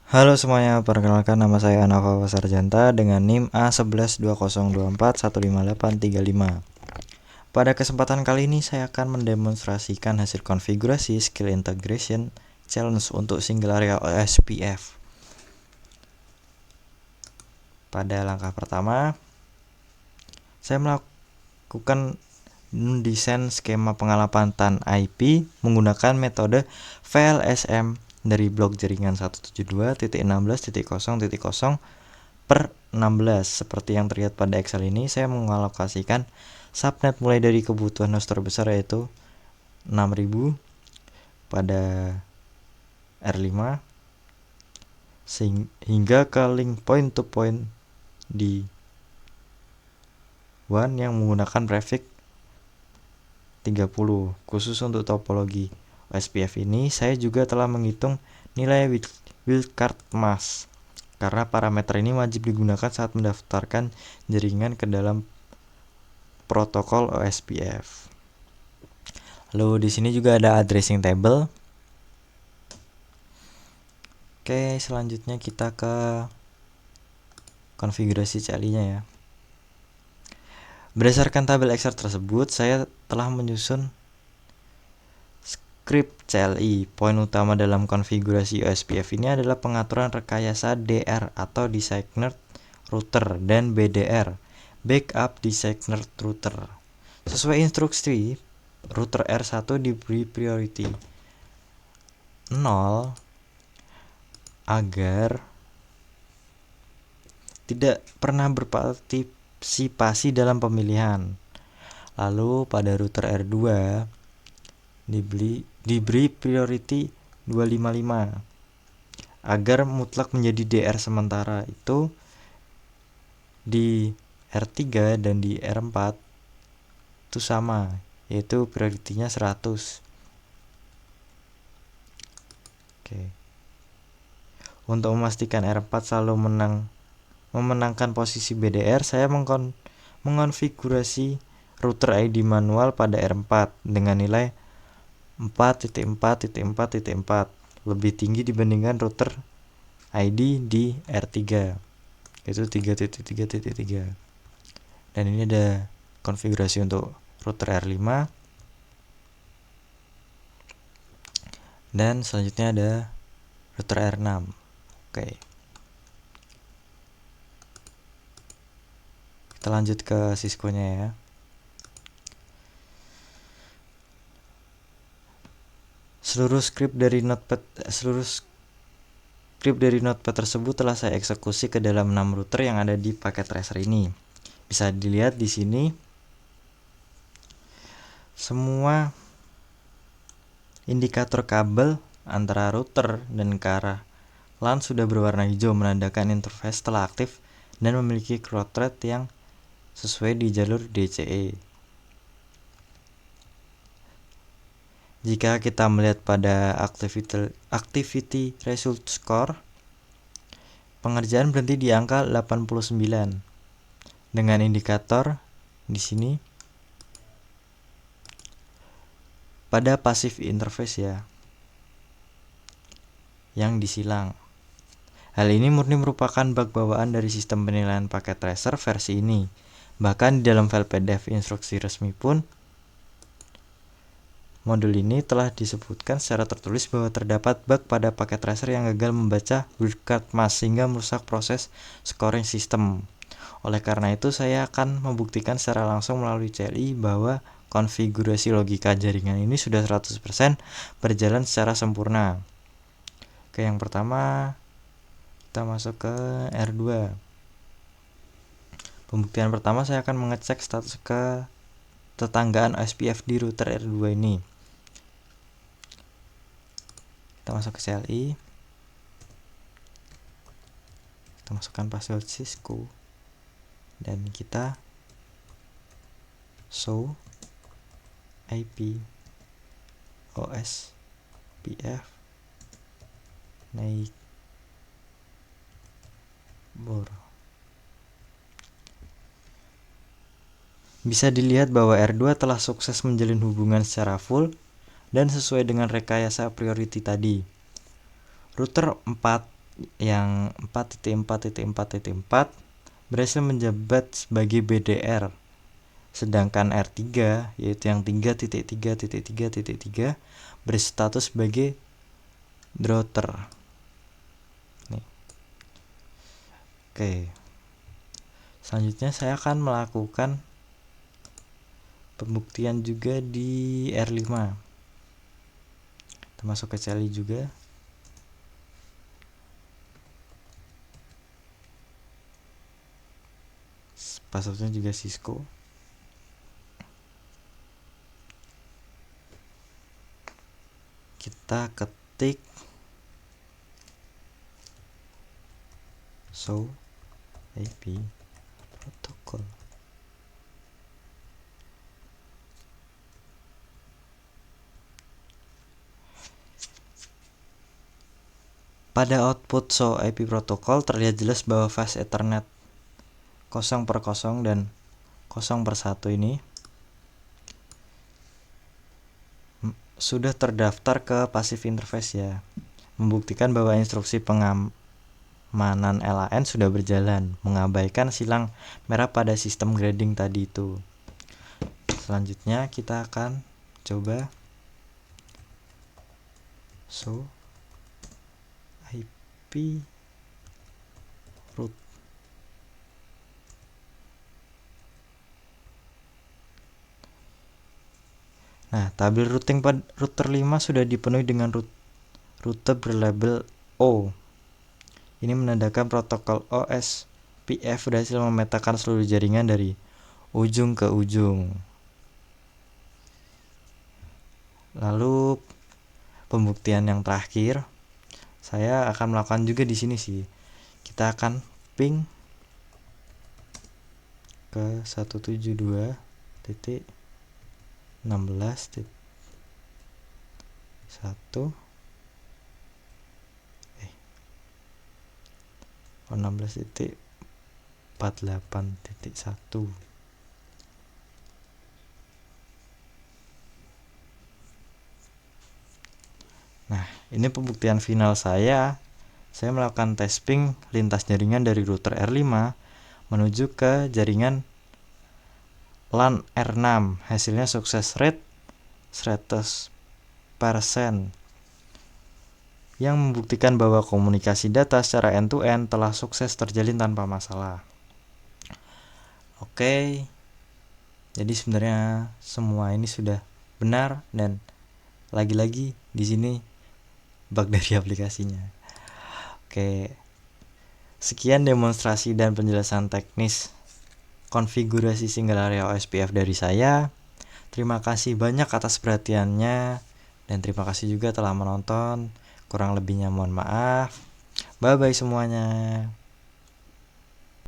Halo semuanya, perkenalkan nama saya Anava Sarjanta dengan NIM A112024158835. Pada kesempatan kali ini saya akan mendemonstrasikan hasil konfigurasi skill integration challenge untuk single area OSPF. Pada langkah pertama, saya melakukan mendesain skema pengalaman IP menggunakan metode VLSM dari blok jaringan 172.16.0.0 per 16. Seperti yang terlihat pada Excel ini, saya mengalokasikan subnet mulai dari kebutuhan host terbesar yaitu 6000 pada R5 hingga ke link point to point di WAN yang menggunakan prefix 30. Khusus untuk topologi OSPF ini, saya juga telah menghitung nilai wildcard mask karena parameter ini wajib digunakan saat mendaftarkan jaringan ke dalam protokol OSPF. Lalu di sini juga ada addressing table. Oke, selanjutnya kita ke konfigurasi CLI-nya ya. Berdasarkan tabel Excel tersebut, saya telah menyusun script CLI. Poin utama dalam konfigurasi OSPF ini adalah pengaturan rekayasa DR atau Designated Router dan BDR, Backup Designated Router. Sesuai instruksi, router R1 diberi priority 0 agar tidak pernah berpartisipasi dalam pemilihan. Lalu pada router R2 diberi priority 255 agar mutlak menjadi DR sementara itu di R3 dan di R4 itu sama, yaitu prioritinya 100. Oke. Untuk memastikan R4 selalu memenangkan posisi BDR, saya mengonfigurasi router ID manual pada R4 dengan nilai 4.4.4.4 lebih tinggi dibandingkan router ID di R3, yaitu 3.3.3. Dan ini ada konfigurasi untuk router R5. Dan selanjutnya ada router R6. Oke. Kita lanjut ke Cisco-nya ya. Seluruh skrip dari Notepad tersebut telah saya eksekusi ke dalam 6 router yang ada di paket tracer ini. Bisa dilihat di sini semua indikator kabel antara router dan ke arah LAN sudah berwarna hijau, menandakan interface telah aktif dan memiliki crowd rate yang sesuai di jalur DCE. Jika kita melihat pada activity result score, pengerjaan berhenti di angka 89 dengan indikator di sini pada passive interface ya, yang disilang. Hal ini murni merupakan bug bawaan dari sistem penilaian paket tracer versi ini. Bahkan di dalam file PDF instruksi resmi pun modul ini telah disebutkan secara tertulis bahwa terdapat bug pada paket tracer yang gagal membaca wildcard mask sehingga merusak proses scoring sistem. Oleh karena itu, saya akan membuktikan secara langsung melalui CLI bahwa konfigurasi logika jaringan ini sudah 100% berjalan secara sempurna. Oke, yang pertama kita masuk ke R2. Pembuktian pertama, saya akan mengecek status ketetanggaan OSPF di router R2 ini. Kita masuk ke CLI, kita masukkan password Cisco, dan kita show IP OSPF naik bor. Bisa dilihat bahwa R2 telah sukses menjalin hubungan secara full dan sesuai dengan rekayasa priority tadi. Router 4 yang 4.4.4.4 berhasil menjabat sebagai BDR, sedangkan R3 yaitu yang 3.3.3.3 berstatus sebagai Router. Nih. Oke. Selanjutnya saya akan melakukan pembuktian juga di R5. Termasuk ke CLI juga. Passwordnya juga Cisco. Kita ketik show IP protocol. Pada output show IP protocol terlihat jelas bahwa fast Ethernet 0/0 dan 0/1 ini sudah terdaftar ke passive interface ya, membuktikan bahwa instruksi pengamanan LAN sudah berjalan, mengabaikan silang merah pada sistem grading tadi itu. Selanjutnya kita akan coba show IP root. Nah, tabel routing pada router 5 sudah dipenuhi dengan rute berlabel O. Ini menandakan protokol OSPF berhasil memetakan seluruh jaringan dari ujung ke ujung. Lalu pembuktian yang terakhir, saya akan melakukan juga di sini sih. Kita akan ping ke 172.16.1 16.48.1. Nah, ini pembuktian final saya. Saya melakukan tes ping lintas jaringan dari router R5 menuju ke jaringan LAN R6. Hasilnya sukses rate 100% yang membuktikan bahwa komunikasi data secara end-to-end telah sukses terjalin tanpa masalah. Oke. Jadi sebenarnya semua ini sudah benar dan lagi-lagi di sini bug dari aplikasinya. Oke. Sekian demonstrasi dan penjelasan teknis konfigurasi single area OSPF dari saya. Terima kasih banyak atas perhatiannya dan terima kasih juga telah menonton. Kurang lebihnya mohon maaf. Bye bye semuanya.